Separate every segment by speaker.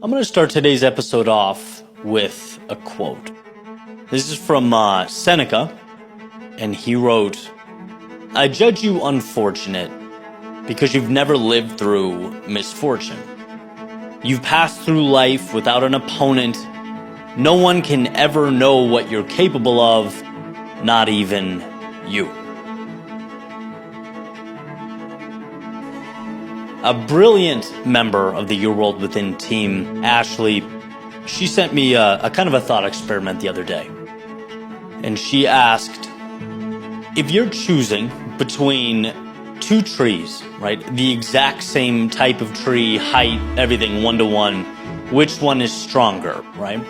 Speaker 1: I'm going to start today's episode off with a quote. This is from Seneca, and he wrote, "I judge you unfortunate because you've never lived through misfortune. You've passed through life without an opponent. No one can ever know what you're capable of, not even you." A brilliant member of the Your World Within team, Ashley, she sent me a kind of a thought experiment the other day. And she asked, if you're choosing between two trees, right, the exact same type of tree, height, everything, 1-to-1, which one is stronger, right?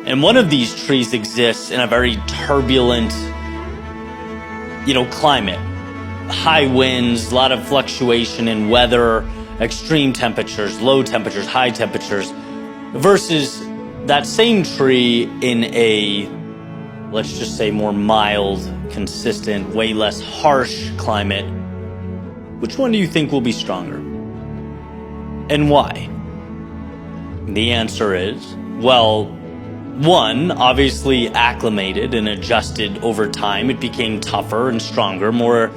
Speaker 1: And one of these trees exists in a very turbulent, climate. High winds, a lot of fluctuation in weather, extreme temperatures, low temperatures, high temperatures, versus that same tree in a, let's just say, more mild, consistent, way less harsh climate. Which one do you think will be stronger? And why? The answer is, well, one, obviously acclimated and adjusted over time. It became tougher and stronger, more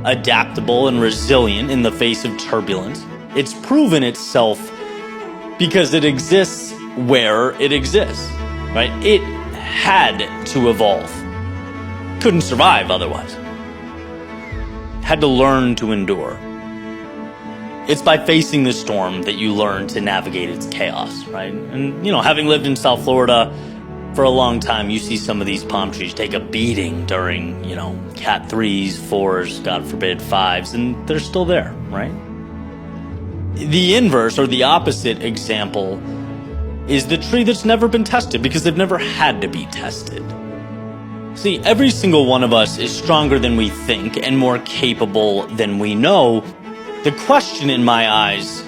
Speaker 1: adaptable and resilient in the face of turbulence. It's proven itself because it exists where it exists, right? It had to evolve. Couldn't survive otherwise. Had to learn to endure. It's by facing the storm that you learn to navigate its chaos, right? And, having lived in South Florida for a long time, you see some of these palm trees take a beating during, Cat 3s, 4s, God forbid, 5s, and they're still there, right? The inverse, or the opposite example, is the tree that's never been tested because they've never had to be tested. See, every single one of us is stronger than we think and more capable than we know. The question in my eyes,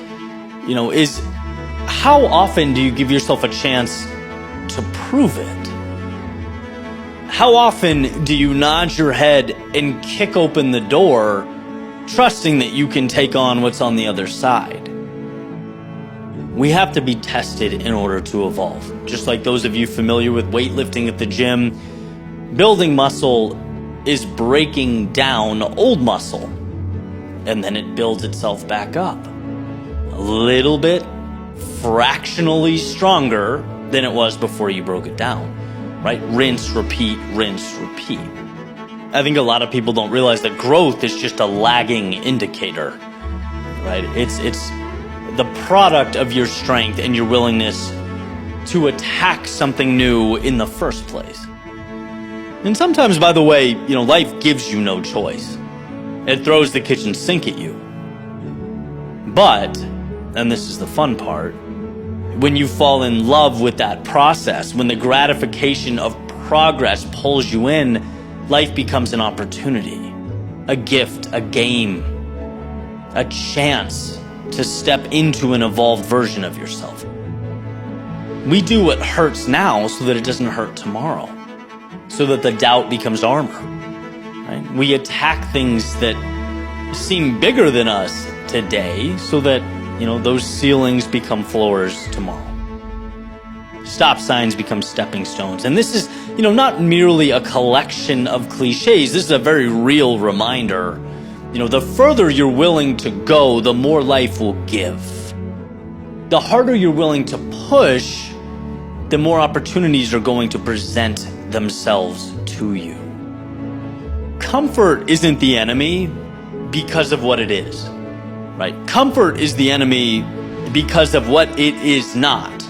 Speaker 1: is how often do you give yourself a chance to prove it? How often do you nod your head and kick open the door, trusting that you can take on what's on the other side? We have to be tested in order to evolve. Just like those of you familiar with weightlifting at the gym, building muscle is breaking down old muscle, and then it builds itself back up. A little bit, fractionally stronger than it was before you broke it down, right? Rinse, repeat, rinse, repeat. I think a lot of people don't realize that growth is just a lagging indicator, right? It's the product of your strength and your willingness to attack something new in the first place. And sometimes, by the way, life gives you no choice. It throws the kitchen sink at you. But, and this is the fun part, when you fall in love with that process, when the gratification of progress pulls you in, life becomes an opportunity, a gift, a game, a chance to step into an evolved version of yourself. We do what hurts now so that it doesn't hurt tomorrow, so that the doubt becomes armor, right? We attack things that seem bigger than us today so that those ceilings become floors tomorrow. Stop signs become stepping stones. And this is, not merely a collection of cliches. This is a very real reminder. The further you're willing to go, the more life will give. The harder you're willing to push, the more opportunities are going to present themselves to you. Comfort isn't the enemy because of what it is. Right? Comfort is the enemy because of what it is not.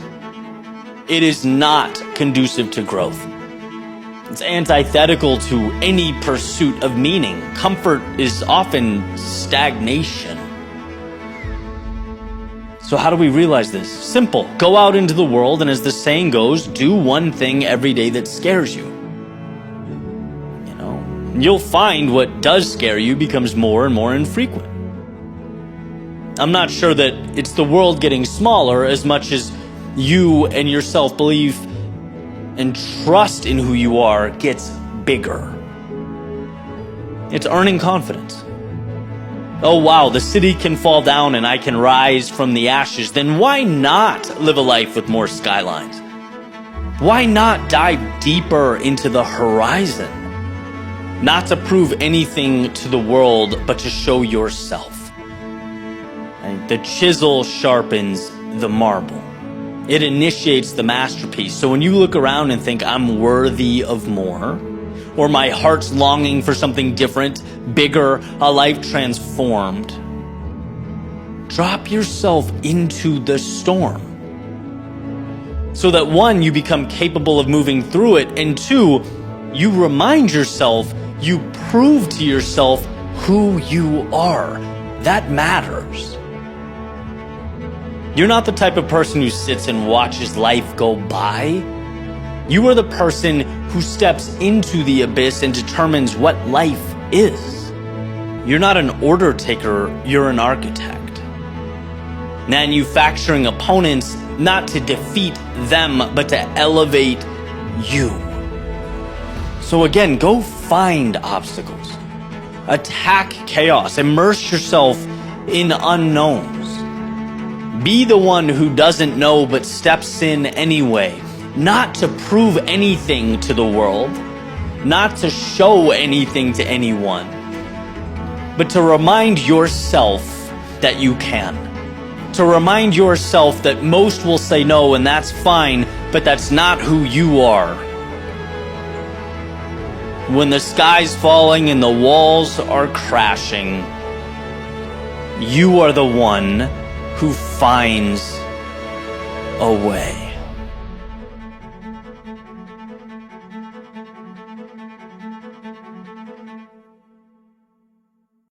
Speaker 1: It is not conducive to growth. It's antithetical to any pursuit of meaning. Comfort is often stagnation. So how do we realize this? Simple. Go out into the world and, as the saying goes, do one thing every day that scares you. You'll find what does scare you becomes more and more infrequent. I'm not sure that it's the world getting smaller as much as you and your self-belief and trust in who you are gets bigger. It's earning confidence. Oh wow, the city can fall down and I can rise from the ashes. Then why not live a life with more skylines? Why not dive deeper into the horizon? Not to prove anything to the world, but to show yourself. And the chisel sharpens the marble. It initiates the masterpiece. So when you look around and think, I'm worthy of more, or my heart's longing for something different, bigger, a life transformed, drop yourself into the storm. So that one, you become capable of moving through it, and two, you remind yourself, you prove to yourself who you are. That matters. You're not the type of person who sits and watches life go by. You are the person who steps into the abyss and determines what life is. You're not an order taker, you're an architect. Manufacturing opponents not to defeat them, but to elevate you. So again, go find obstacles. Attack chaos. Immerse yourself in unknowns. Be the one who doesn't know but steps in anyway. Not to prove anything to the world. Not to show anything to anyone. But to remind yourself that you can. To remind yourself that most will say no, and that's fine, but that's not who you are. When the sky's falling and the walls are crashing, you are the one who finds a way.